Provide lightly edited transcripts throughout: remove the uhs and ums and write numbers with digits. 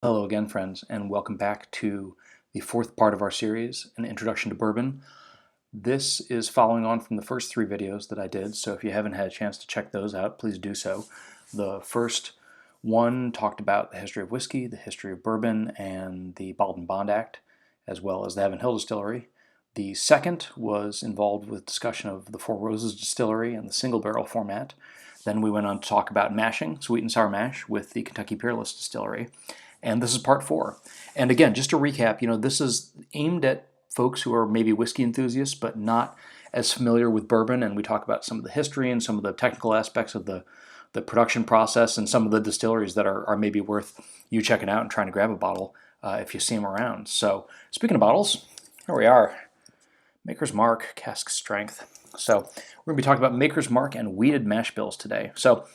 Hello again, friends, and welcome back to the fourth part of our series, An Introduction to Bourbon. This is following on from the first three videos that I did, so if you haven't had a chance to check those out, please do so. The first one talked about the history of whiskey, the history of bourbon, and the Bottled in Bond Act, as well as the Heaven Hill Distillery. The second was involved with discussion of the Four Roses Distillery and the single barrel format. Then we went on to talk about mashing, sweet and sour mash, with the Kentucky Peerless Distillery. And this is part 4. And again, just to recap, this is aimed at folks who are maybe whiskey enthusiasts, but not as familiar with bourbon. And we talk about some of the history and some of the technical aspects of the production process and some of the distilleries that are maybe worth you checking out and trying to grab a bottle if you see them around. So speaking of bottles, here we are. Maker's Mark, cask strength. So we're going to be talking about Maker's Mark and wheated mash bills today. So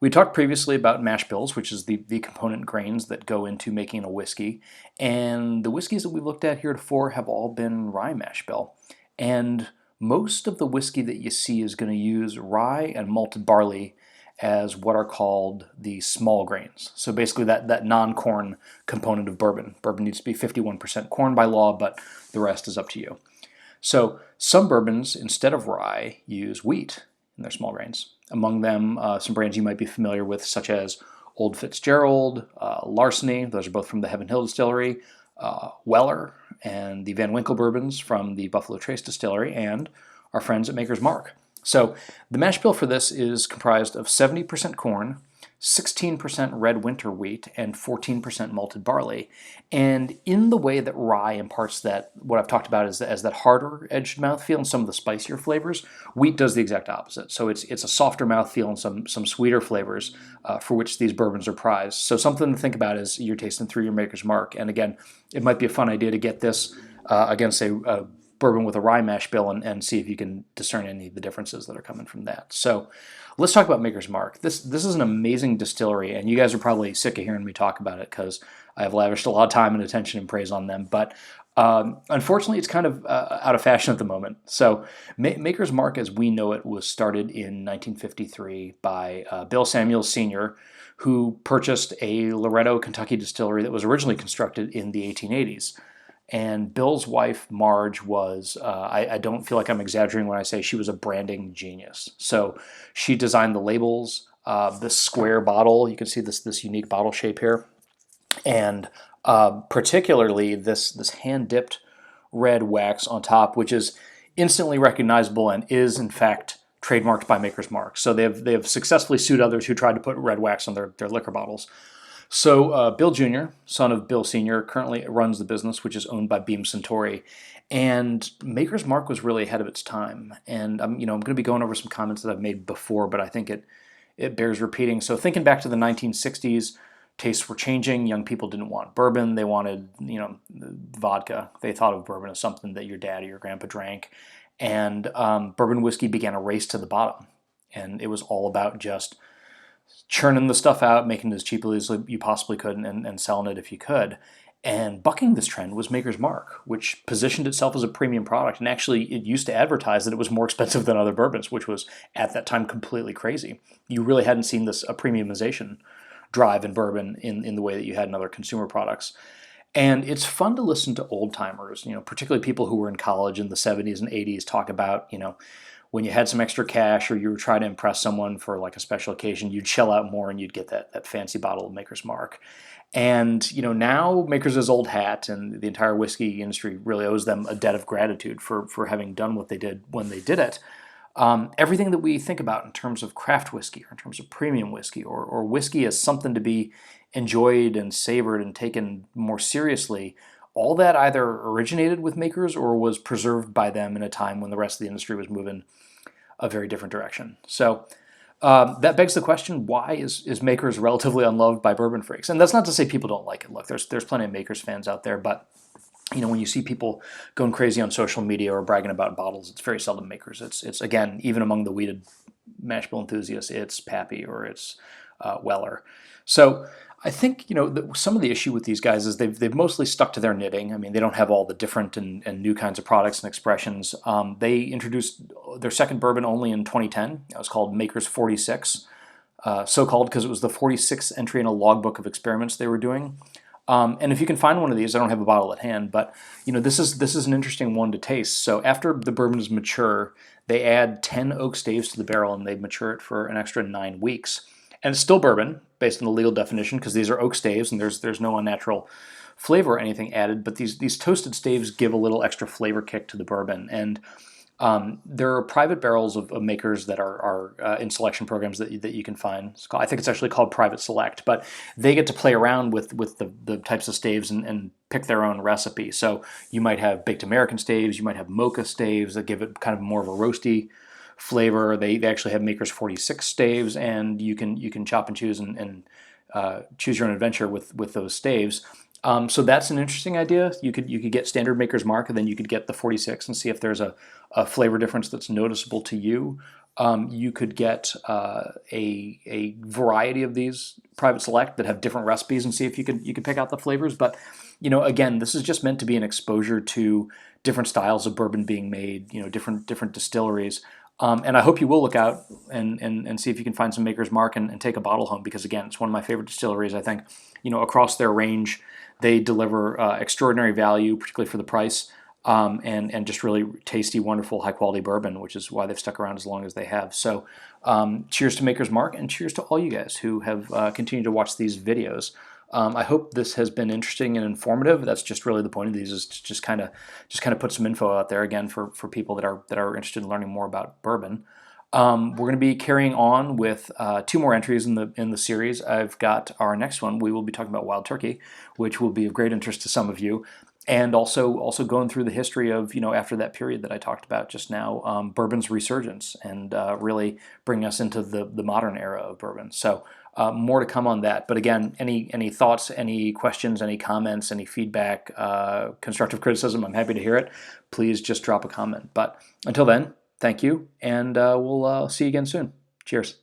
we talked previously about mash bills, which is the component grains that go into making a whiskey. And the whiskeys that we've looked at heretofore have all been rye mash bill. And most of the whiskey that you see is going to use rye and malted barley as what are called the small grains. So basically that non-corn component of bourbon. Bourbon needs to be 51% corn by law, but the rest is up to you. So some bourbons, instead of rye, use wheat in their small grains. Among them, some brands you might be familiar with, such as Old Fitzgerald, Larceny, those are both from the Heaven Hill Distillery, Weller, and the Van Winkle bourbons from the Buffalo Trace Distillery, and our friends at Maker's Mark. So the mash bill for this is comprised of 70% corn, 16% red winter wheat, and 14% malted barley. And in the way that rye imparts that, what I've talked about as that harder edged mouthfeel and some of the spicier flavors, wheat does the exact opposite. So it's a softer mouthfeel and some sweeter flavors for which these bourbons are prized. So something to think about as you're tasting through your Maker's Mark. And again, it might be a fun idea to get this against a bourbon with a rye mash bill and see if you can discern any of the differences that are coming from that. So let's talk about Maker's Mark. This is an amazing distillery, and you guys are probably sick of hearing me talk about it because I have lavished a lot of time and attention and praise on them. But unfortunately, it's kind of out of fashion at the moment. So Maker's Mark, as we know it, was started in 1953 by Bill Samuels Sr., who purchased a Loretto, Kentucky distillery that was originally constructed in the 1880s. And Bill's wife, Marge, was, I don't feel like I'm exaggerating when I say she was a branding genius. So she designed the labels, this square bottle, you can see this unique bottle shape here, and particularly this hand-dipped red wax on top, which is instantly recognizable and is, in fact, trademarked by Maker's Mark. So they have successfully sued others who tried to put red wax on their liquor bottles. So Bill Jr., son of Bill Sr., currently runs the business, which is owned by Beam Suntory. And Maker's Mark was really ahead of its time. And I'm going to be going over some comments that I've made before, but I think it bears repeating. So thinking back to the 1960s, tastes were changing. Young people didn't want bourbon. They wanted, vodka. They thought of bourbon as something that your dad or your grandpa drank. And bourbon whiskey began a race to the bottom. And it was all about just churning the stuff out, making it as cheaply as you possibly could, and selling it if you could. And bucking this trend was Maker's Mark, which positioned itself as a premium product. And actually, it used to advertise that it was more expensive than other bourbons, which was, at that time, completely crazy. You really hadn't seen a premiumization drive in bourbon in the way that you had in other consumer products. And it's fun to listen to old-timers, particularly people who were in college in the 70s and 80s, talk about, when you had some extra cash or you were trying to impress someone for like a special occasion, you'd shell out more and you'd get that fancy bottle of Maker's Mark. And now Maker's is old hat, and the entire whiskey industry really owes them a debt of gratitude for having done what they did when they did it. Everything that we think about in terms of craft whiskey or in terms of premium whiskey or whiskey as something to be enjoyed and savored and taken more seriously, all that either originated with Makers or was preserved by them in a time when the rest of the industry was moving a very different direction. So that begs the question, why is Makers relatively unloved by bourbon freaks? And that's not to say people don't like it. Look, there's plenty of Makers fans out there, but when you see people going crazy on social media or bragging about bottles, it's very seldom Makers. It's again, even among the wheated mash bill enthusiasts, it's Pappy or it's Weller. So I think some of the issue with these guys is they've mostly stuck to their knitting. I mean, they don't have all the different and new kinds of products and expressions. They introduced their second bourbon only in 2010. It was called Maker's 46, so called because it was the 46th entry in a logbook of experiments they were doing. And if you can find one of these, I don't have a bottle at hand, but this is an interesting one to taste. So after the bourbon is mature, they add 10 oak staves to the barrel and they mature it for an extra 9 weeks. And it's still bourbon based on the legal definition because these are oak staves and there's no unnatural flavor or anything added. But these toasted staves give a little extra flavor kick to the bourbon. And there are private barrels of makers that are in selection programs that you can find. I think it's actually called Private Select, but they get to play around with the types of staves and pick their own recipe. So you might have baked American staves, you might have mocha staves that give it kind of more of a roasty flavor. They actually have Makers 46 staves, and you can chop and choose and choose your own adventure with those staves. So that's an interesting idea. You could get standard Maker's Mark, and then you could get the 46 and see if there's a flavor difference that's noticeable to you. You could get a variety of these Private Select that have different recipes and see if you could pick out the flavors. But again, this is just meant to be an exposure to different styles of bourbon being made. Different distilleries. And I hope you will look out and see if you can find some Maker's Mark and take a bottle home, because again, it's one of my favorite distilleries. I think across their range, they deliver extraordinary value, particularly for the price, and just really tasty, wonderful, high quality bourbon, which is why they've stuck around as long as they have. So cheers to Maker's Mark, and cheers to all you guys who have continued to watch these videos. I hope this has been interesting and informative. That's just really the point of these, is to just kind of put some info out there again for people that are interested in learning more about bourbon. We're going to be carrying on with 2 more entries in the series. I've got our next one. We will be talking about Wild Turkey, which will be of great interest to some of you, and also going through the history of after that period that I talked about just now, bourbon's resurgence, and really bring us into the modern era of bourbon. So more to come on that. But again, any thoughts, any questions, any comments, any feedback, constructive criticism, I'm happy to hear it. Please just drop a comment. But until then, thank you, and we'll see you again soon. Cheers.